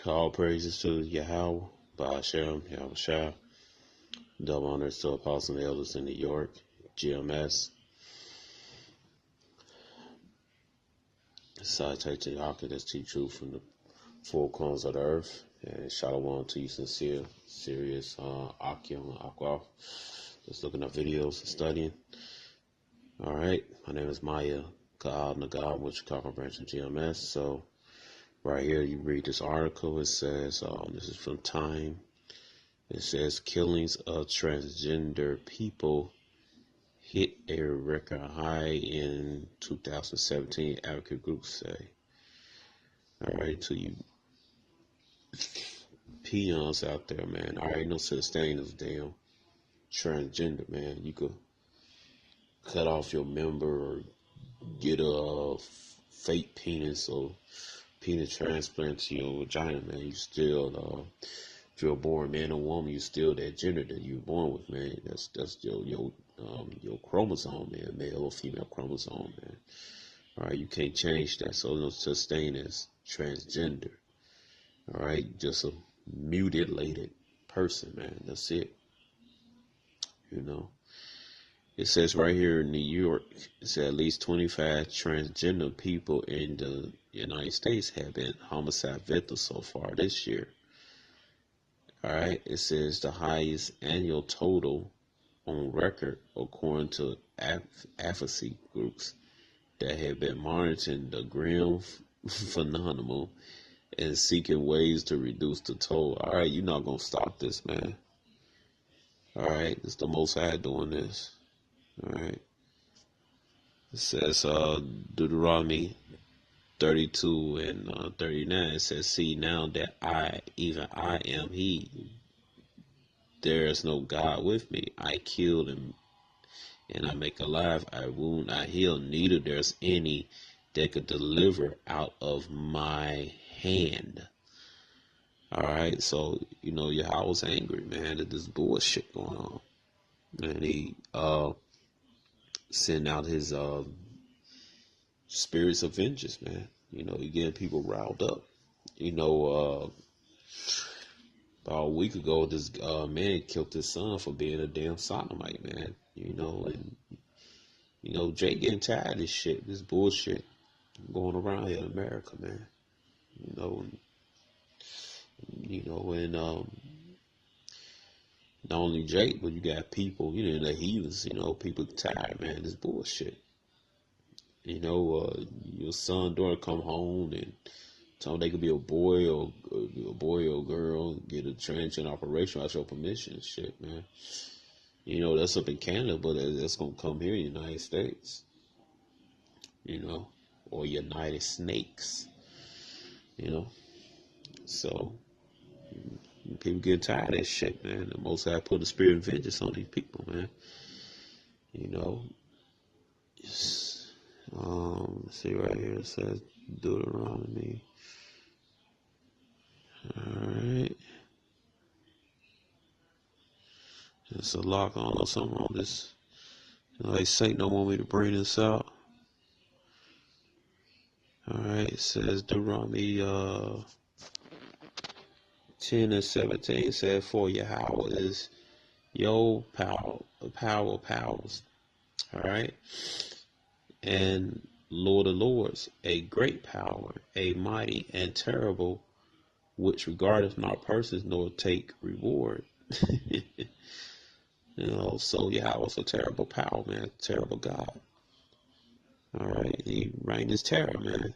All praises to Yahweh, Ba'ashem, Yahushua. Double honors to Apostle and Elders in New York, GMS. Salutation to Yahweh, that's the truth from the four corners of the earth. And shalom to you sincere, serious, Akim, Aqua. Just looking at videos and studying. Alright, my name is Maya Ka'ab Nagab, with Chicago branch of GMS. So, right here, you read this article. It says, this is from Time. It says, killings of transgender people hit a record high in 2017, advocate groups say. Alright, to you peons out there, man. Alright, no such thing as damn transgender, man. You could cut off your member or get a fake penis or penis transplant to your vagina, man. You still, if you're born man or woman, you still that gender that you're born with, man. That's your chromosome, man, male or female chromosome, man. All right, you can't change that. So no such thing as transgender. All right, just a mutilated person, man. That's it. You know. It says right here in New York, it says at least 25 transgender people in the United States have been homicide victims so far this year. All right, it says the highest annual total on record, according to advocacy groups that have been monitoring the grim phenomenon and seeking ways to reduce the toll. All right, you're not gonna stop this, man. All right, it's the Most High doing this. All right. It says Deuteronomy 32 and 39. It says, "See now that I am He. There is no God with me. I kill and I make alive. I wound, I heal. Neither there's any that could deliver out of my hand." All right. So Yahweh was angry, man, at this bullshit going on, and he send out his spirits of vengeance, man. He getting people riled up. About a week ago, this man killed his son for being a damn sodomite, man. And Jay getting tired of this shit, this bullshit going around here in America, man. And not only Jake, but you got people, the heathens, people tired, man, this bullshit. Your son, daughter come home and tell them they could be a boy or a girl, get a transgender operation without your permission and shit, man. That's up in Canada, but that's gonna come here in the United States. Or United Snakes. So people get tired of that shit, man. The Most High put a spirit of vengeance on these people, man. Let's see right here. It says Deuteronomy. Alright. It's a lock on or something on this. Like Satan don't want me to bring this out. Alright, it says Deuteronomy 10 and 17 said, "For Yahweh is your power of powers." Alright. And Lord of lords, a great power, a mighty and terrible, which regardeth not persons nor take reward. So Yahweh's a terrible power, man, terrible God. Alright, he reigns his terror, man.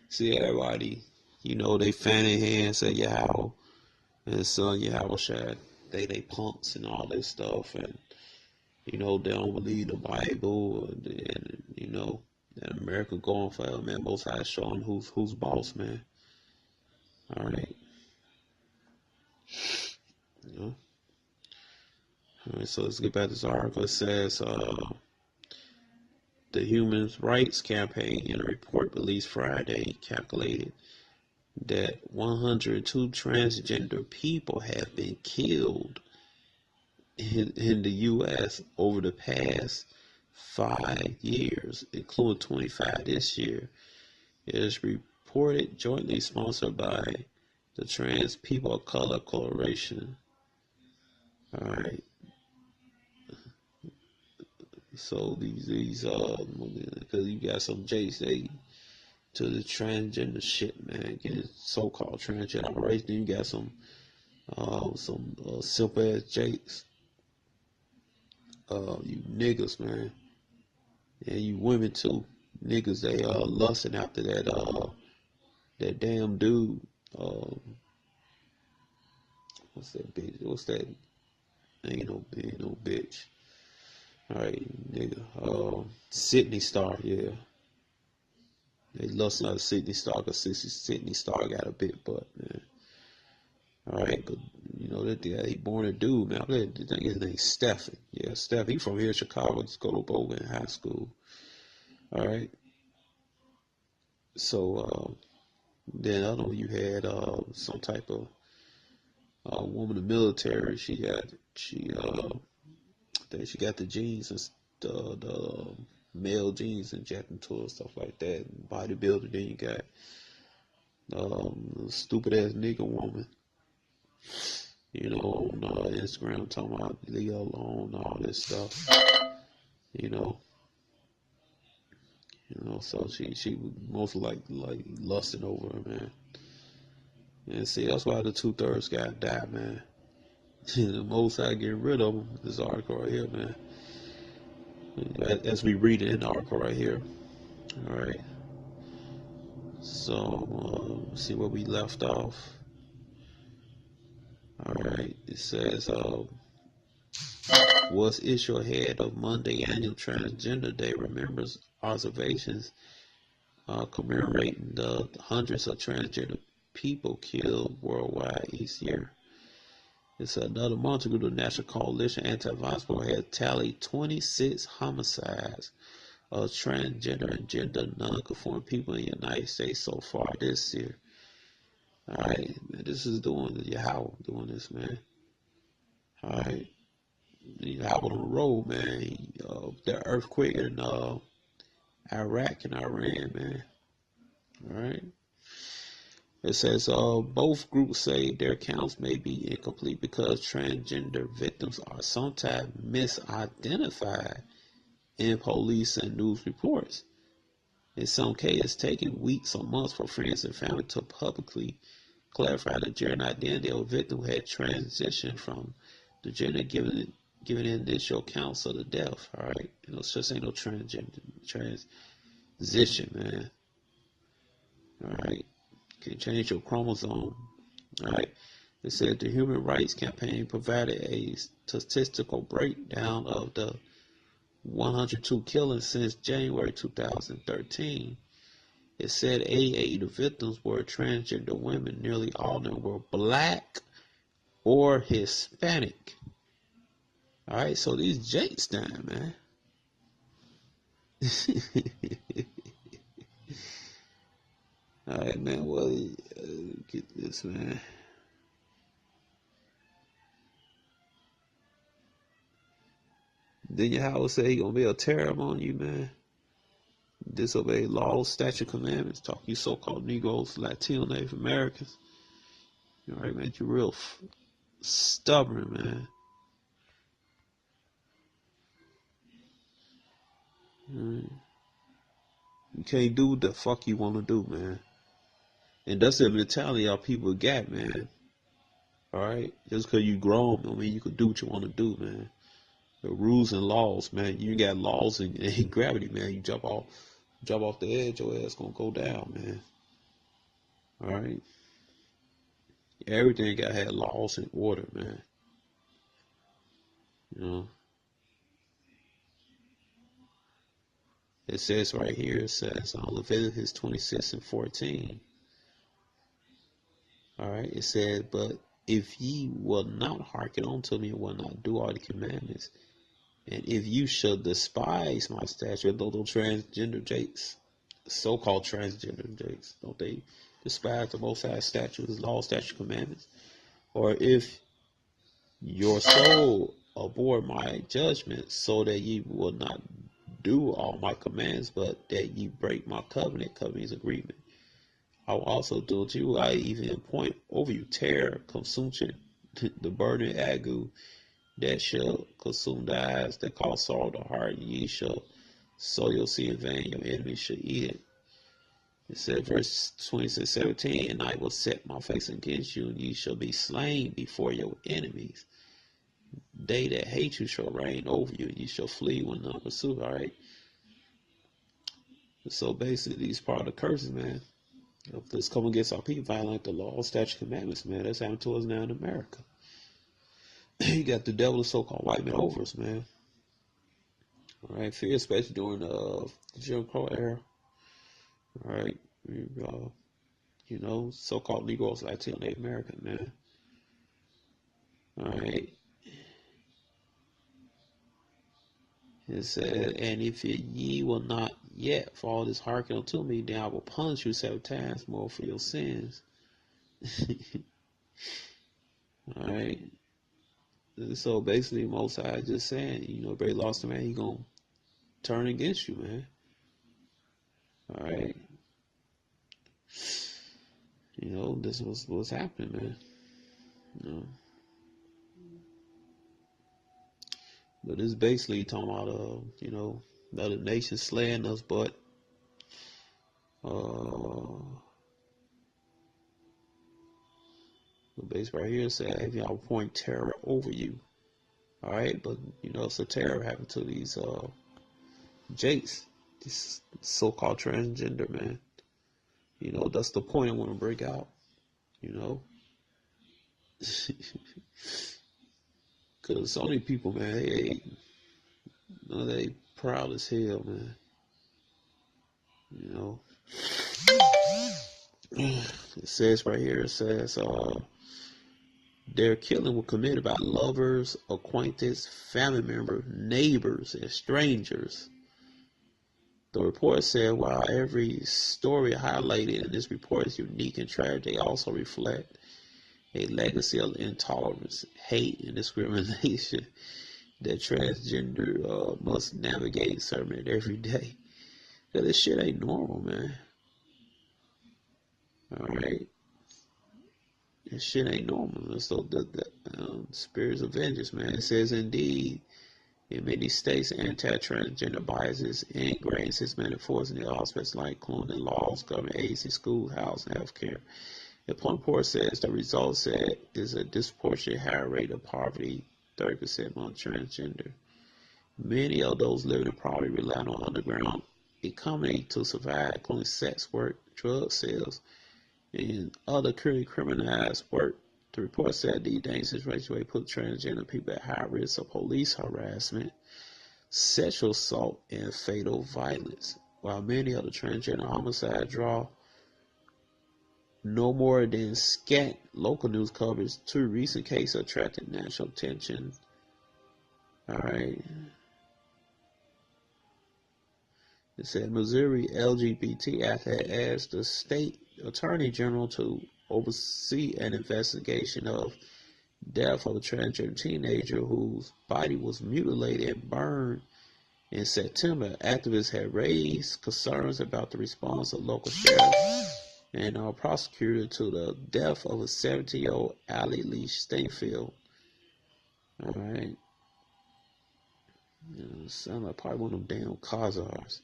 See everybody, they fan their hands at Yahweh and his son Yahushua. They punks and all this stuff, and they don't believe the Bible, and that America going forever, man. Most High showing who's boss, man. All right. All right, so let's get back to this article. It says the Human Rights Campaign, in a report released Friday, calculated that 102 transgender people have been killed in the U.S. over the past 5 years, including 25 this year. It is reported, jointly sponsored by the Trans People of Color Coalition. All right. So these because you got some Jakes, they to the transgender shit, man, getting so-called transgender race. Then you got some simple ass Jakes, you niggas, man, and you women too. Niggas, they lusting after that damn dude. What's that bitch? What's that? Ain't no bitch. All right, nigga. Sydney Star, yeah. They lusting after Sydney Star because Sydney Star got a big butt, man. All right, but you know that he born a dude, man. I think his name's Stephen. Yeah, Stephen. He from here in Chicago. Just go to Bogan High School. All right. So then I know you had some type of woman in the military. I think she got the genes and the male genes injected into her, stuff like that. Bodybuilder. Then you got stupid ass nigga woman. On Instagram talking about leave her alone, all this stuff. You know, so she was most like lusting over her, man. And see, that's why the 2/3 guy died, man. The most I get rid of him. This article right here, man. As we read it in the article right here. All right. So see where we left off. All right. It says was issued ahead of Monday annual Transgender Day remembers observations commemorating the hundreds of transgender people killed worldwide each year. It's another month ago the National Coalition Anti-Violence Program has tallied 26 homicides of transgender and gender non-conforming people in the United States so far this year. All right, man, this is doing Yahweh doing this, man. All right, Yahweh on the road, man. The earthquake in Iraq and Iran, man. All right. It says both groups say their counts may be incomplete because transgender victims are sometimes misidentified in police and news reports. In some cases, taking weeks or months for friends and family to publicly clarify the gender identity of a victim who had transitioned from the gender given initial accounts of the death. All right, it's just ain't no transition, man. All right. Can change your chromosome. All right. It said the Human Rights Campaign provided a statistical breakdown of the 102 killings since January 2013. It said 88 of the victims were transgender women. Nearly all of them were black or Hispanic. All right. So these Jakes dying, man. All right, man. Well, get this, man. Then your house say he gonna be a terror on you, man. Disobey laws, statute, commandments. Talk you so-called Negroes, Latino, Native Americans. All right, man. You're real stubborn, man. Right. You can't do what the fuck you want to do, man. And that's the mentality our people got, man. All right, just because you grown, I mean, you can do what you want to do, man. The rules and laws, man. You got laws and gravity, man. You jump off the edge, your ass gonna go down, man. All right. Everything got to have laws and order, man. You know. It says right here, it says on Leviticus 26 and 14. All right. It says, but if ye will not hearken unto me and will not do all the commandments, and if you shall despise my statute, those transgender jakes, so-called transgender jakes, don't they despise the Most High statutes, law, statute, commandments? Or if your soul abhor my judgment, so that ye will not do all my commands, but that ye break my covenant agreement. I will also do to you. I even appoint over you terror, consumption, the burning ague that shall consume the eyes, that cause sorrow to heart, and ye shall sow your seed in vain, your enemies shall eat it. It said, verse 26, 17, and I will set my face against you, and ye shall be slain before your enemies. They that hate you shall reign over you, and ye shall flee when none pursue. All right. So basically, these part of the curses, man. If this come against our people, violate the law, statute, commandments, man. That's happening to us now in America. You got the devil, the so-called white man, over us, man. All right, fear, especially during the Jim Crow era. All right, so-called Negroes, Latino, Native American, man. All right. It said, and if ye will not yet for all this hearken unto me, then I will punish you 7 times more for your sins. All right. So basically, Most High just saying, if they lost a man, he gonna turn against you, man. All right. This was what's happening, man. But it's basically talking about, the other nations slaying us, but the base right here says, I'll point terror over you. All right, but so terror happened to these Jakes, this so-called transgender man. That's the point I want to break out. Because so many people, man, they proud as hell, man. It says right here, it says their killing was committed by lovers, acquaintances, family members, neighbors, and strangers. The report said while every story highlighted in this report is unique and tragic, they also reflect a legacy of intolerance, hate, and discrimination that transgender must navigate serving every day. Cause this shit ain't normal, man. All right, this shit ain't normal. So the spirits of vengeance, man. It says indeed, in many states, anti-transgender biases ingrained systematic force in the aspects like including laws governing agency, school, housing, healthcare. The point report says the result said is a disproportionate higher rate of poverty, 30% among transgender. Many of those living in poverty rely on underground economy to survive, including sex work, drug sales, and other currently criminalized work. The report said these dangerous situations put transgender people at high risk of police harassment, sexual assault, and fatal violence. While many of the transgender homicides draw no more than scant local news coverage, 2 recent cases attracted national attention. All right. It said Missouri LGBT had asked the state attorney general to oversee an investigation of death of a transgender teenager whose body was mutilated and burned in September. Activists had raised concerns about the response of local sheriff and prosecutor to the death of a 17-year-old Allie Lee Stanfield. All right. Sound like probably one of them damn Khazars.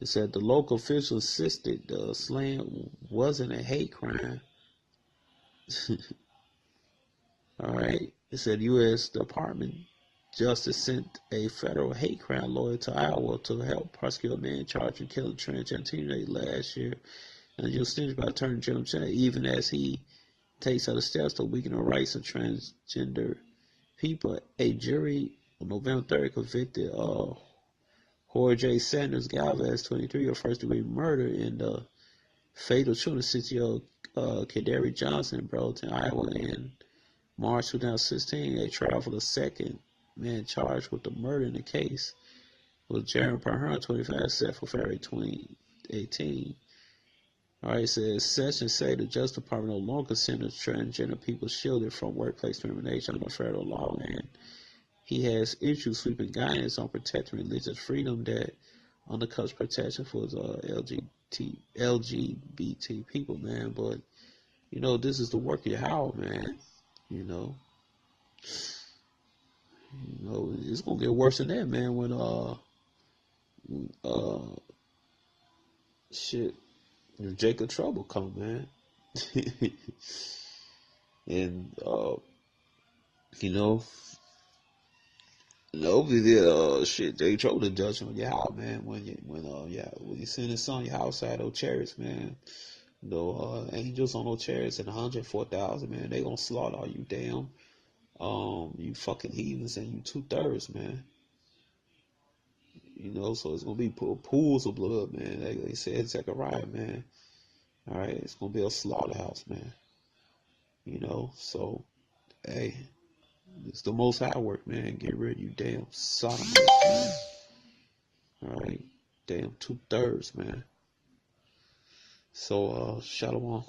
It said the local official insisted the slaying wasn't a hate crime. All right. It said U.S. Department Justice sent a federal hate crime lawyer to Iowa to help prosecute a man charged with killing a transgender teenager last year. And you'll stench by Attorney General Chen, even as he takes other steps to weaken the rights of transgender people. A jury on November 3rd convicted Jorge Sanders Galvez, 23, of first-degree murder in the fatal shooting of 6-year-old Kadari Johnson in Burlington, Iowa, in March 2016. A trial for the second man charged with the murder in the case was Jeremy Perhun, 25, set for February 2018. All right, it says Sessions say the Justice Department no longer considers transgender people shielded from workplace discrimination under federal law, and he has issued sweeping guidance on protecting religious freedom that undercuts protection for LGBT people, man. But this is the work of your house, man. You know, it's gonna get worse than that, man. When uh shit, if Jacob Trouble come, man, and you know, shit, Jacob Trouble the judge on your house, man. When you send his son your outside those chariots, man. Angels on those chariots and 104,000, man. They gonna slaughter all you damn you fucking heathens and you 2/3, man. So it's gonna be pools of blood, man. They said Zechariah, man. All right, it's gonna be a slaughterhouse, man. So hey, it's the most high work, man. Get rid of you damn sodomites, man. All right, damn 2/3, man. So shalom.